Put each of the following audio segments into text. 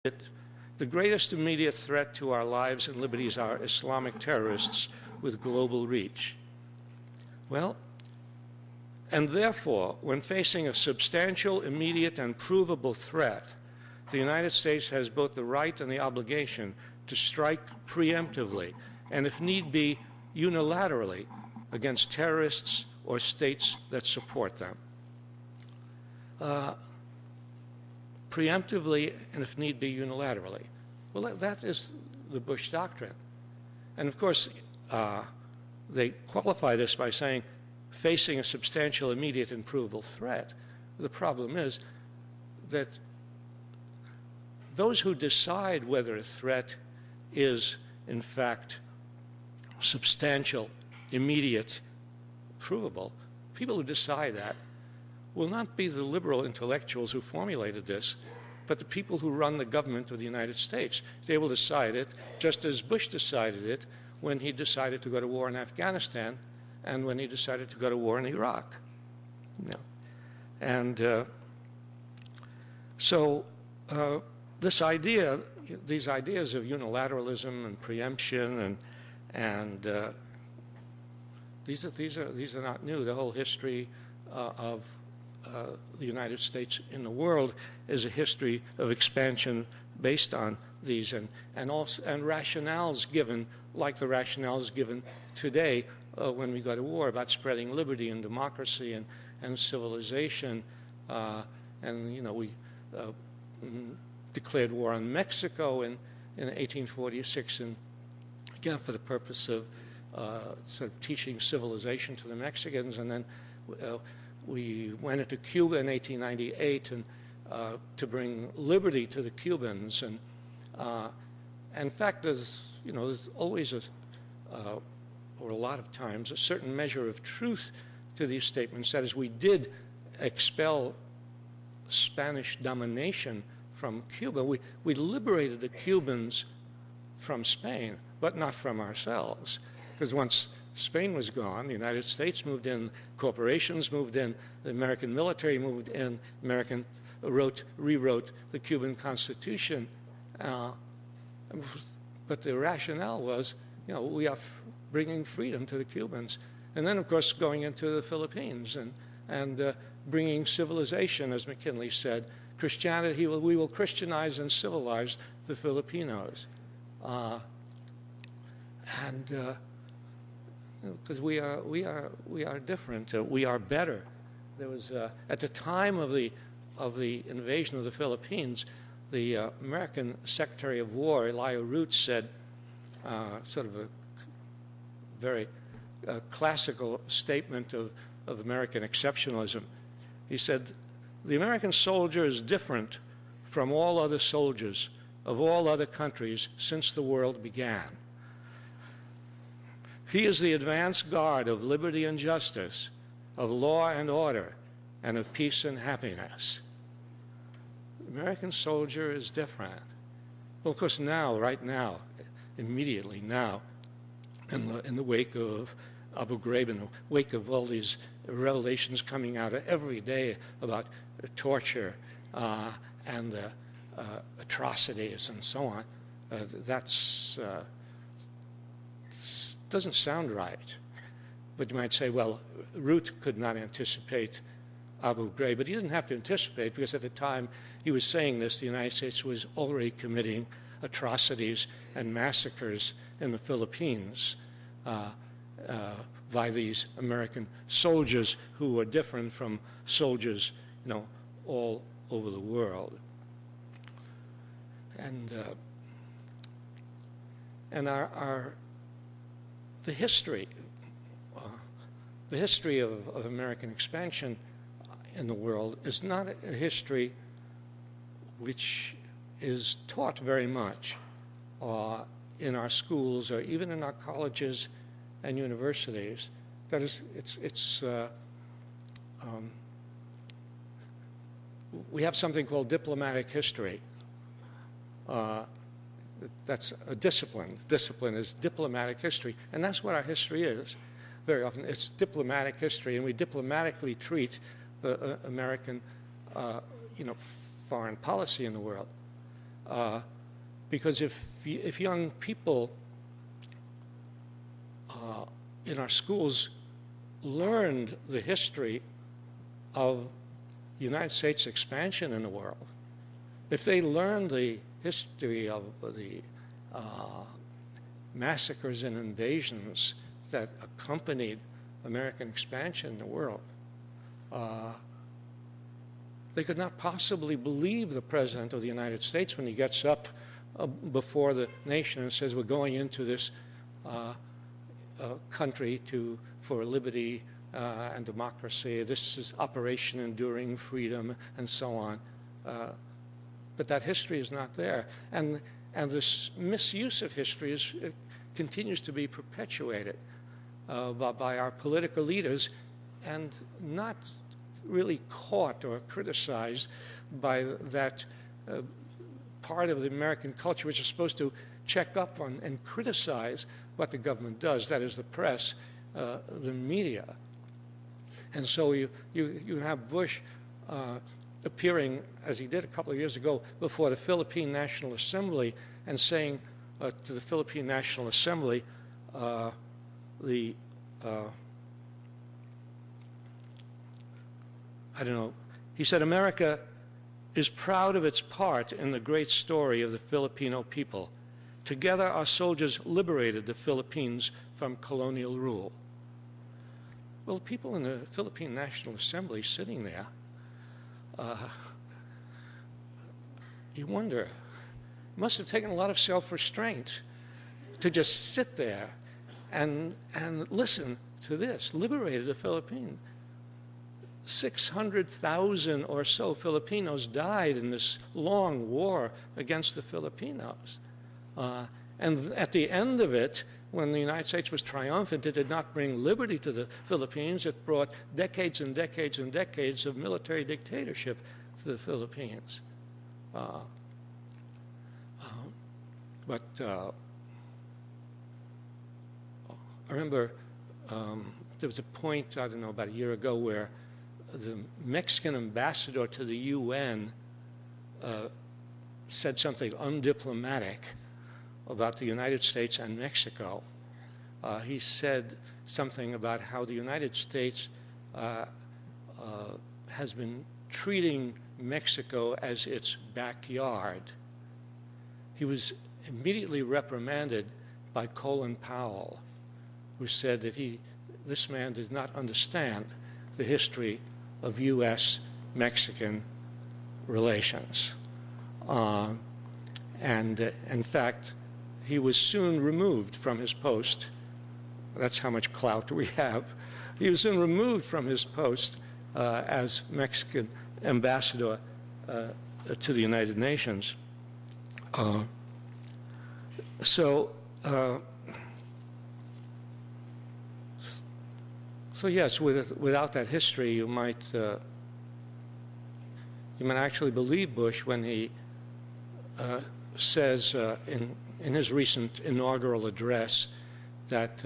that the greatest immediate threat to our lives and liberties are Islamic terrorists with global reach. Well, and therefore, when facing a substantial, immediate, and provable threat, the United States has both the right and the obligation to strike preemptively, and if need be, unilaterally, against terrorists or states that support them. Preemptively, and if need be, unilaterally. Well, that is the Bush doctrine. And of course, they qualify this by saying, facing a substantial, immediate, and provable threat. The problem is that those who decide whether a threat is, in fact, substantial, immediate, provable, people who decide that will not be the liberal intellectuals who formulated this, but the people who run the government of the United States. They will decide it just as Bush decided it when he decided to go to war in Afghanistan and when he decided to go to war in Iraq. And so these ideas of unilateralism and preemption and these are not new. The whole history of the United States in the world is a history of expansion based on these and rationales given, like the rationales given today when we go to war about spreading liberty and democracy and civilization. We declared war on Mexico in 1846, and again for the purpose of sort of teaching civilization to the Mexicans, and then we went into Cuba in 1898 and to bring liberty to the Cubans. And in fact, there's always or a lot of times, a certain measure of truth to these statements. That is, we did expel Spanish domination from Cuba. We liberated the Cubans from Spain, but not from ourselves. Because once Spain was gone, the United States moved in, corporations moved in, the American military moved in, American rewrote the Cuban Constitution. But the rationale was, we are bringing freedom to the Cubans. And then, of course, going into the Philippines and bringing civilization, as McKinley said, Christianity, we will Christianize and civilize the Filipinos. Because we are different, we are better. There was at the time of the invasion of the Philippines, the American Secretary of War, Elihu Root, said sort of a very classical statement of American exceptionalism. He said, "The American soldier is different from all other soldiers of all other countries since the world began. He is the advance guard of liberty and justice, of law and order, and of peace and happiness." The American soldier is different. Well, of course, now, right now, immediately now, in the wake of Abu Ghraib, in the wake of all these revelations coming out every day about torture and atrocities and so on, that's doesn't sound right. But you might say, well, Root could not anticipate Abu Ghraib, but he didn't have to anticipate, because at the time he was saying this, the United States was already committing atrocities and massacres in the Philippines by these American soldiers who were different from soldiers, all over the world. And the history of American expansion in the world is not a history which is taught very much in our schools or even in our colleges and universities. That is, we have something called diplomatic history. That's a discipline. Discipline is diplomatic history, and that's what our history is. Very often, it's diplomatic history, and we diplomatically treat the American, foreign policy in the world. Because if young people in our schools learned the history of the United States expansion in the world, if they learned the history of the massacres and invasions that accompanied American expansion in the world, they could not possibly believe the President of the United States when he gets up before the nation and says, we're going into this country for liberty and democracy. This is Operation Enduring Freedom, and so on. But that history is not there. And this misuse of history continues to be perpetuated by our political leaders, and not really caught or criticized by that part of the American culture which is supposed to check up on and criticize what the government does, that is the press, the media. And so you have Bush appearing, as he did a couple of years ago, before the Philippine National Assembly and saying to the Philippine National Assembly, he said, America is proud of its part in the great story of the Filipino people. Together, our soldiers liberated the Philippines from colonial rule. Well, the people in the Philippine National Assembly sitting there, you wonder, it must have taken a lot of self-restraint to just sit there and listen to this. Liberated the Philippines. 600,000 or so Filipinos died in this long war against the Filipinos. And at the end of it, when the United States was triumphant, it did not bring liberty to the Philippines. It brought decades and decades and decades of military dictatorship to the Philippines. But I remember there was a point, I don't know, about a year ago where the Mexican ambassador to the UN said something undiplomatic about the United States and Mexico. He said something about how the United States has been treating Mexico as its backyard. He was immediately reprimanded by Colin Powell, who said that this man did not understand the history of U.S.-Mexican relations. And in fact, he was soon removed from his post. That's how much clout we have. He was soon removed from his post as Mexican ambassador to the United Nations. So yes, without that history, you might actually believe Bush when he says in his recent inaugural address that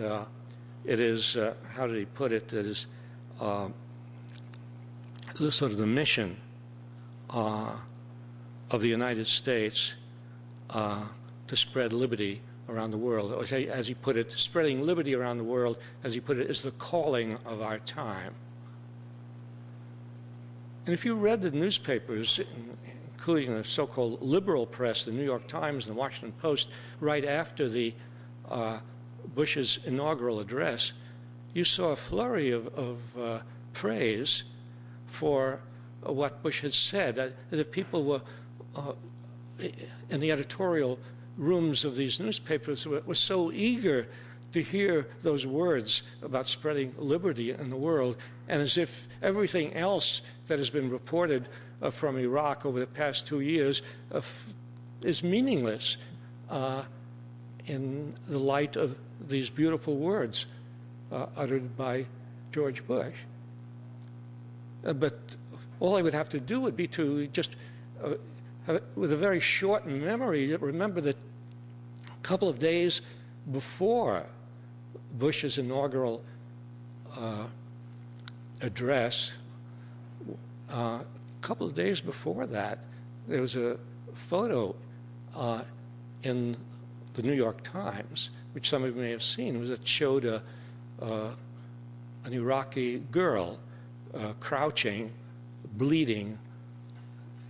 it is, how did he put it, that is sort of the mission of the United States to spread liberty around the world. As he put it, spreading liberty around the world, as he put it, is the calling of our time. And if you read the newspapers, including the so-called liberal press, the New York Times and the Washington Post, right after the Bush's inaugural address, you saw a flurry of praise for what Bush had said. The people were in the editorial rooms of these newspapers were so eager to hear those words about spreading liberty in the world, and as if everything else that has been reported from Iraq over the past 2 years is meaningless in the light of these beautiful words uttered by George Bush. But all I would have to do would be to just, with a very short memory, remember that a couple of days before Bush's inaugural address, a couple of days before that, there was a photo in the New York Times, which some of you may have seen, was it showed an Iraqi girl crouching, bleeding,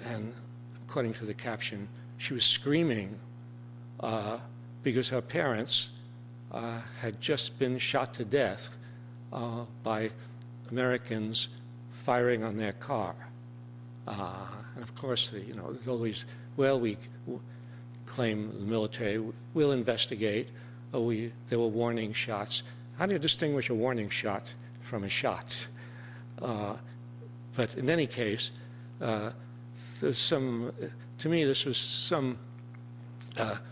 and according to the caption, she was screaming because her parents had just been shot to death by Americans firing on their car. And of course, there's always, well, we claim the military, we'll investigate, there were warning shots. How do you distinguish a warning shot from a shot? But in any case, there's some, to me, this was some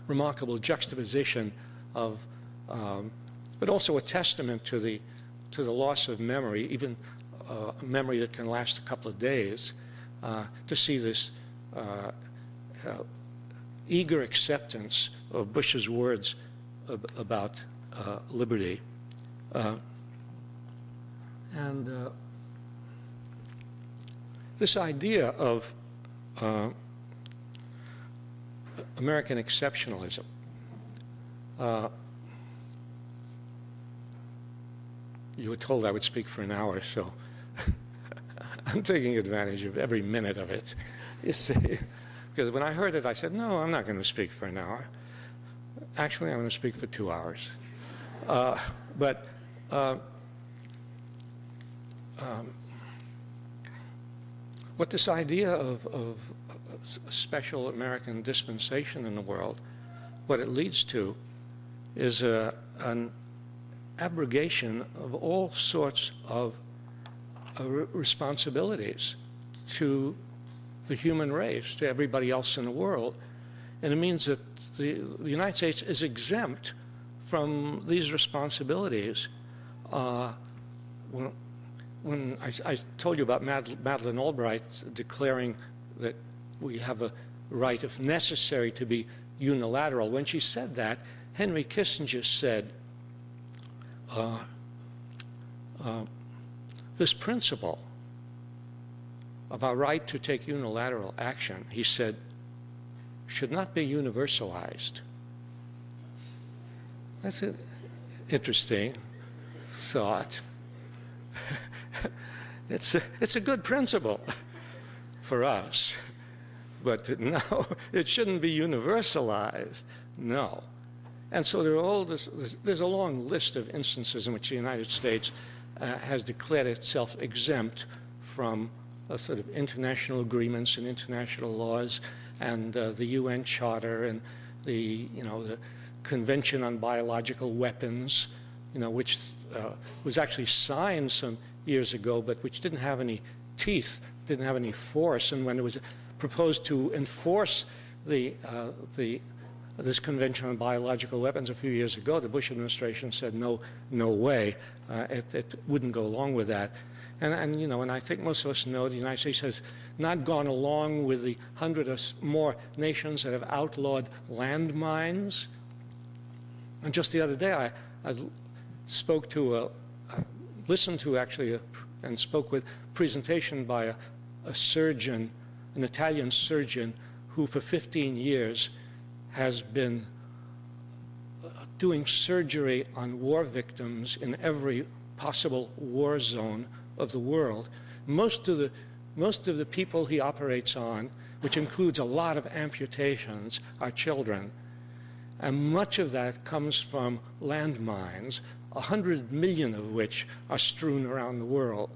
remarkable juxtaposition of, but also a testament to the loss of memory, even a memory that can last a couple of days, to see this eager acceptance of Bush's words about liberty. And this idea of American exceptionalism. You were told I would speak for an hour, so I'm taking advantage of every minute of it. You see, because when I heard it, I said, no, I'm not going to speak for an hour. Actually, I'm going to speak for 2 hours. What this idea of a special American dispensation in the world, what it leads to is an abrogation of all sorts of responsibilities to the human race, to everybody else in the world. And it means that the United States is exempt from these responsibilities. When I told you about Madeleine Albright declaring that we have a right, if necessary, to be unilateral, when she said that, Henry Kissinger said, this principle of our right to take unilateral action, he said, should not be universalized. That's an interesting thought. It's a good principle for us, but no, it shouldn't be universalized. No. And so there are all there's a long list of instances in which the United States has declared itself exempt from sort of international agreements and international laws, and the UN Charter and the Convention on Biological Weapons, which was actually signed some years ago, but which didn't have any teeth, didn't have any force. And when it was proposed to enforce this Convention on Biological Weapons a few years ago, the Bush administration said no way, it wouldn't go along with that. And I think most of us know the United States has not gone along with the 100 or more nations that have outlawed landmines. And just the other day, I spoke to listened to actually and spoke with a presentation by a surgeon, an Italian surgeon, who for 15 years has been doing surgery on war victims in every possible war zone of the world. Most of the people he operates on, which includes a lot of amputations, are children. And much of that comes from landmines, 100 million of which are strewn around the world.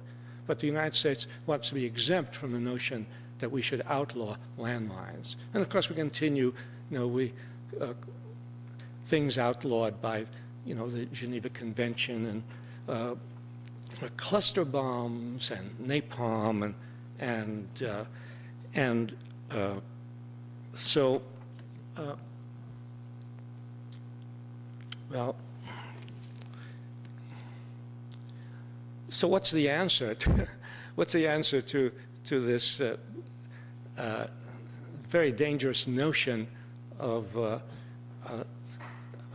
But the United States wants to be exempt from the notion that we should outlaw landmines. And of course we continue, things outlawed by, the Geneva Convention and cluster bombs and napalm so what's the answer? What's the answer to this very dangerous notion of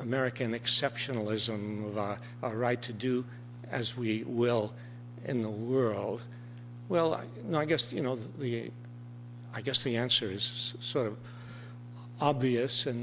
American exceptionalism, of our right to do as we will in the world? Well, I guess the answer is sort of obvious and